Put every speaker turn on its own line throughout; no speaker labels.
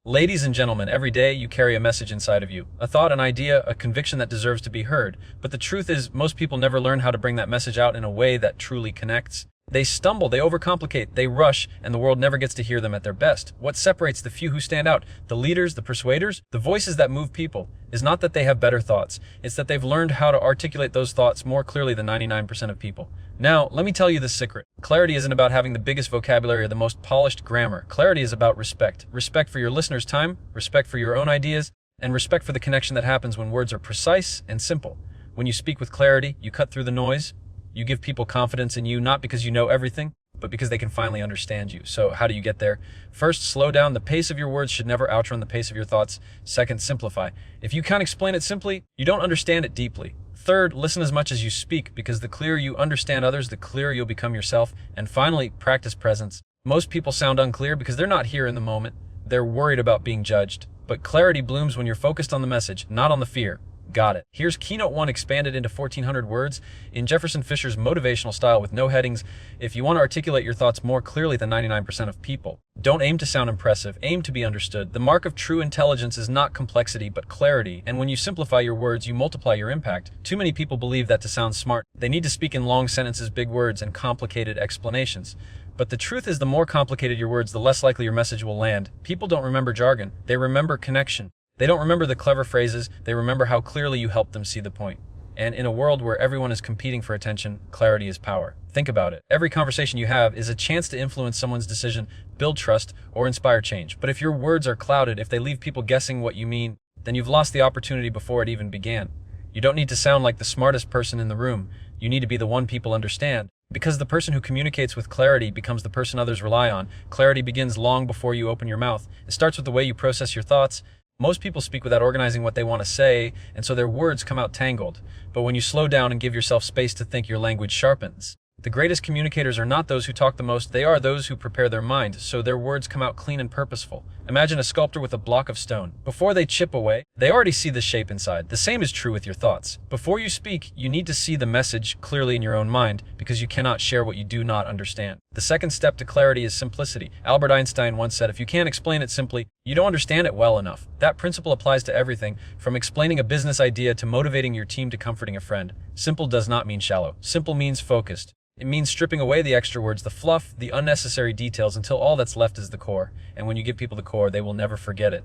Ladies and gentlemen, every day you carry a message inside of you, a thought, an idea, a conviction that deserves to be heard. But the truth is, most people never learn how to bring that message out in a way that truly connects. They stumble, they overcomplicate, they rush, and the world never gets to hear them at their best. What separates the few who stand out, the leaders, the persuaders, the voices that move people, is not that they have better thoughts. It's that they've learned how to articulate those thoughts more clearly than 99% of people. Now, let me tell you the secret. Clarity isn't about having the biggest vocabulary or the most polished grammar. Clarity is about respect. Respect for your listener's time, respect for your own ideas, and respect for the connection that happens when words are precise and simple. When you speak with clarity, you cut through the noise. You give people confidence in you, not because you know everything, but because they can finally understand you. So how do you get there? First, slow down. The pace of your words should never outrun the pace of your thoughts. Second, simplify. If you can't explain it simply, you don't understand it deeply. Third, listen as much as you speak, because the clearer you understand others, the clearer you'll become yourself. And finally, practice presence. Most people sound unclear because they're not here in the moment. They're worried about being judged. But clarity blooms when you're focused on the message, not on the fear. Got it. Here's Keynote 1 expanded into 1,400 words in Jefferson Fisher's motivational style with no headings. If you want to articulate your thoughts more clearly than 99% of people, don't aim to sound impressive, aim to be understood. The mark of true intelligence is not complexity, but clarity. And when you simplify your words, you multiply your impact. Too many people believe that to sound smart, they need to speak in long sentences, big words, and complicated explanations. But the truth is, the more complicated your words, the less likely your message will land. People don't remember jargon, they remember connection. They don't remember the clever phrases, they remember how clearly you helped them see the point. And in a world where everyone is competing for attention, clarity is power. Think about it. Every conversation you have is a chance to influence someone's decision, build trust, or inspire change. But if your words are clouded, if they leave people guessing what you mean, then you've lost the opportunity before it even began. You don't need to sound like the smartest person in the room. You need to be the one people understand. Because the person who communicates with clarity becomes the person others rely on. Clarity begins long before you open your mouth. It starts with the way you process your thoughts. Most people speak without organizing what they want to say, and so their words come out tangled. But when you slow down and give yourself space to think, your language sharpens. The greatest communicators are not those who talk the most, they are those who prepare their mind, so their words come out clean and purposeful. Imagine a sculptor with a block of stone. Before they chip away, they already see the shape inside. The same is true with your thoughts. Before you speak, you need to see the message clearly in your own mind, because you cannot share what you do not understand. The second step to clarity is simplicity. Albert Einstein once said, if you can't explain it simply, you don't understand it well enough. That principle applies to everything, from explaining a business idea to motivating your team to comforting a friend. Simple does not mean shallow. Simple means focused. It means stripping away the extra words, the fluff, the unnecessary details, until all that's left is the core. And when you give people the core, they will never forget it.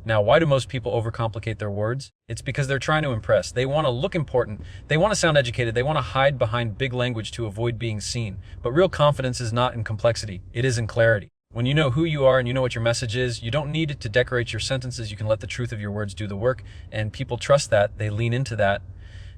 Now, why do most people overcomplicate their words? It's because they're trying to impress. They want to look important. They want to sound educated. They want to hide behind big language to avoid being seen. But real confidence is not in complexity. It is in clarity. When you know who you are and you know what your message is, you don't need to decorate your sentences. You can let the truth of your words do the work. And people trust that. They lean into that.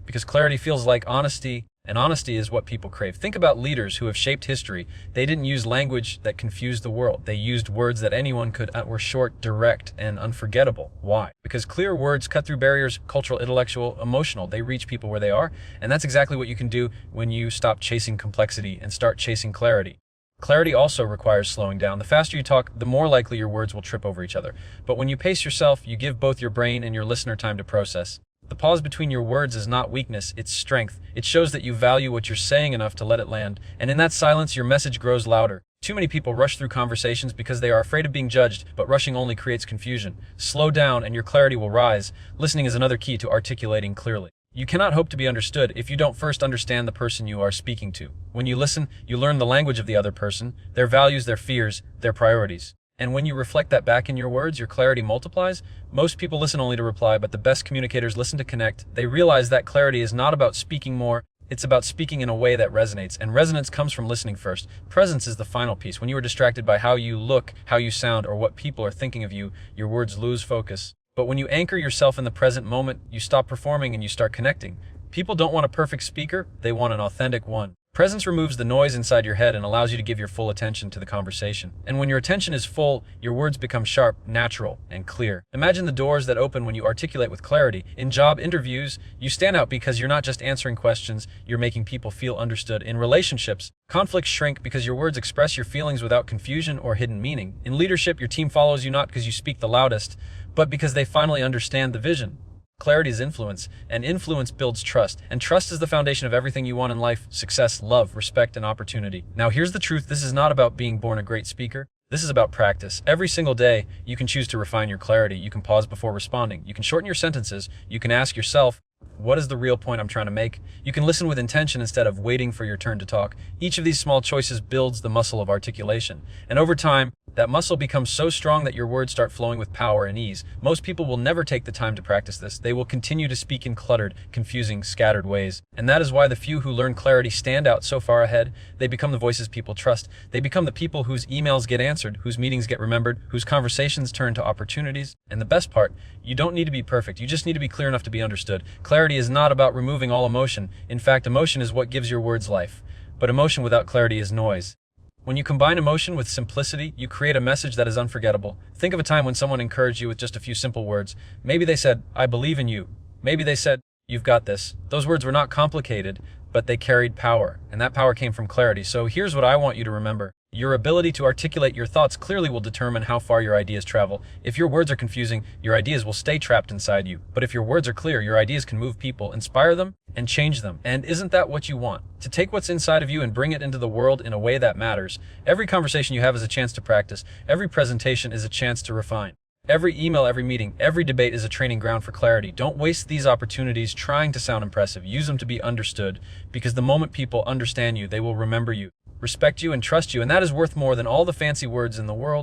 Because clarity feels like honesty. And honesty is what people crave. Think about leaders who have shaped history. They didn't use language that confused the world. They used words that anyone could, were short, direct, and unforgettable. Why? Because clear words cut through barriers, cultural, intellectual, emotional. They reach people where they are. And that's exactly what you can do when you stop chasing complexity and start chasing clarity. Clarity also requires slowing down. The faster you talk, the more likely your words will trip over each other. But when you pace yourself, you give both your brain and your listener time to process. The pause between your words is not weakness, it's strength. It shows that you value what you're saying enough to let it land. And in that silence, your message grows louder. Too many people rush through conversations because they are afraid of being judged, but rushing only creates confusion. Slow down and your clarity will rise. Listening is another key to articulating clearly. You cannot hope to be understood if you don't first understand the person you are speaking to. When you listen, you learn the language of the other person, their values, their fears, their priorities. And when you reflect that back in your words, your clarity multiplies. Most people listen only to reply, but the best communicators listen to connect. They realize that clarity is not about speaking more, it's about speaking in a way that resonates. And resonance comes from listening first. Presence is the final piece. When you are distracted by how you look, how you sound, or what people are thinking of you, your words lose focus. But when you anchor yourself in the present moment, you stop performing and you start connecting. People don't want a perfect speaker, they want an authentic one. Presence removes the noise inside your head and allows you to give your full attention to the conversation. And when your attention is full, your words become sharp, natural, and clear. Imagine the doors that open when you articulate with clarity. In job interviews, you stand out because you're not just answering questions, you're making people feel understood. In relationships, conflicts shrink because your words express your feelings without confusion or hidden meaning. In leadership, your team follows you not because you speak the loudest, but because they finally understand the vision. Clarity is influence, and influence builds trust. And trust is the foundation of everything you want in life: success, love, respect, and opportunity. Now here's the truth. This is not about being born a great speaker. This is about practice. Every single day, you can choose to refine your clarity. You can pause before responding. You can shorten your sentences. You can ask yourself, what is the real point I'm trying to make? You can listen with intention instead of waiting for your turn to talk. Each of these small choices builds the muscle of articulation. And over time, that muscle becomes so strong that your words start flowing with power and ease. Most people will never take the time to practice this. They will continue to speak in cluttered, confusing, scattered ways. And that is why the few who learn clarity stand out so far ahead. They become the voices people trust. They become the people whose emails get answered, whose meetings get remembered, whose conversations turn to opportunities. And the best part, you don't need to be perfect. You just need to be clear enough to be understood. Clarity is not about removing all emotion. In fact, emotion is what gives your words life. But emotion without clarity is noise. When you combine emotion with simplicity, you create a message that is unforgettable. Think of a time when someone encouraged you with just a few simple words. Maybe they said, "I believe in you." Maybe they said, "You've got this." Those words were not complicated, but they carried power, and that power came from clarity. So here's what I want you to remember. Your ability to articulate your thoughts clearly will determine how far your ideas travel. If your words are confusing, your ideas will stay trapped inside you. But if your words are clear, your ideas can move people, inspire them, and change them. And isn't that what you want? To take what's inside of you and bring it into the world in a way that matters. Every conversation you have is a chance to practice. Every presentation is a chance to refine. Every email, every meeting, every debate is a training ground for clarity. Don't waste these opportunities trying to sound impressive. Use them to be understood, because the moment people understand you, they will remember you, respect you, and trust you, and that is worth more than all the fancy words in the world.